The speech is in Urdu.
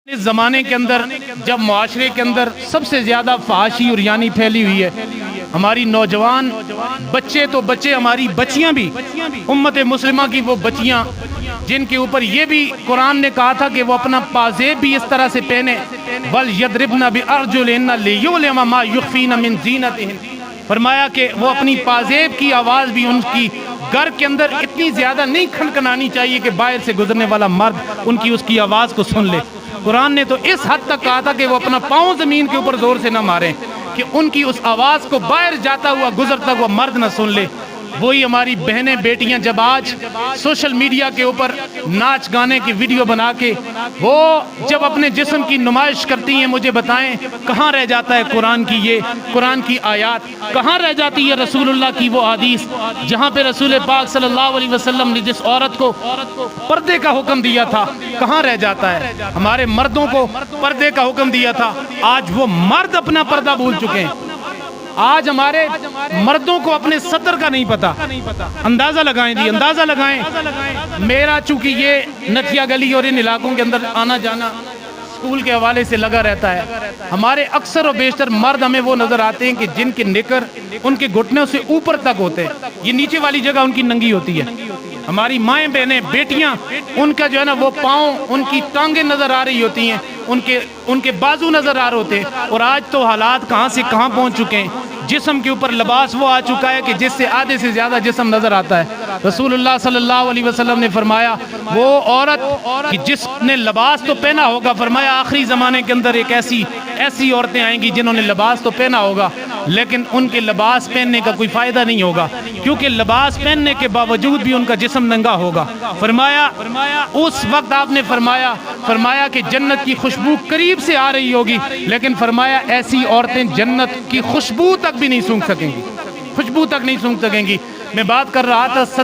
اس زمانے کے اندر جب معاشرے کے اندر سب سے زیادہ فحاشی اور یعنی پھیلی ہوئی ہے، ہماری نوجوان بچے تو بچے، ہماری بچیاں بھی، امت مسلمہ کی وہ بچیاں جن کے اوپر یہ بھی قرآن نے کہا تھا کہ وہ اپنا پازیب بھی اس طرح سے پہنے، بل یضربن بارجلہن لیعلم ما یخفین من زینتہن، فرمایا کہ وہ اپنی پازیب کی آواز بھی ان کی گھر کے اندر اتنی زیادہ نہیں کھنکھنانی چاہیے کہ باہر سے گزرنے والا مرد ان کی اس کی آواز کو سن لے۔ قرآن نے تو اس حد تک کہا تھا کہ وہ اپنا پاؤں زمین کے اوپر زور سے نہ ماریں کہ ان کی اس آواز کو باہر جاتا ہوا گزرتا ہوا مرد نہ سن لے۔ وہی ہماری بہنیں بیٹیاں جب آج سوشل میڈیا کے اوپر ناچ گانے کی ویڈیو بنا کے وہ جب اپنے جسم کی نمائش کرتی ہیں، مجھے بتائیں کہاں رہ جاتا ہے قرآن کی آیات، کہاں رہ جاتی ہے رسول اللہ کی وہ حدیث جہاں پہ رسول پاک صلی اللہ علیہ وسلم نے جس عورت کو پردے کا حکم دیا تھا، کہاں رہ جاتا ہے؟ ہمارے مردوں کو پردے کا حکم دیا تھا، آج وہ مرد اپنا پردہ بھول چکے ہیں۔ آج ہمارے مردوں کو اپنے سطر کا نہیں پتا۔ اندازہ لگائیں جی، اندازہ لگائیں۔ میرا چونکہ یہ نتھیا گلی اور ان علاقوں کے اندر آنا جانا اسکول کے حوالے سے لگا رہتا ہے، ہمارے اکثر و بیشتر مرد ہمیں وہ نظر آتے ہیں کہ جن کے نکر ان کے گھٹنوں سے اوپر تک ہوتے ہیں، یہ نیچے والی جگہ ان کی ننگی ہوتی ہے۔ ہماری مائیں بہنیں بیٹیاں، ان کا جو ہے نا وہ پاؤں، ان کی ٹانگیں نظر آ رہی ہوتی ہیں، ان کے بازو نظر آ رہے ہوتے ہیں۔ اور آج تو حالات کہاں سے کہاں پہنچ چکے ہیں، جسم کے اوپر لباس وہ آ چکا ہے کہ جس سے آدھے سے زیادہ جسم نظر آتا ہے۔ رسول اللہ صلی اللہ علیہ وسلم نے فرمایا وہ عورت کہ جس نے لباس تو پہنا ہوگا، فرمایا آخری زمانے کے اندر ایک ایسی عورتیں آئیں گی جنہوں نے لباس تو پہنا ہوگا لیکن ان کے لباس پہننے کا کوئی فائدہ نہیں ہوگا، کیونکہ لباس پہننے کے باوجود بھی ان کا جسم ننگا ہوگا۔ فرمایا اس وقت آپ نے فرمایا کہ جنت کی خوشبو قریب سے آ رہی ہوگی، لیکن فرمایا ایسی عورتیں جنت کی خوشبو تک بھی نہیں سونگھ سکیں گی، خوشبو تک نہیں سونگھ سکیں گی۔ میں بات کر رہا تھا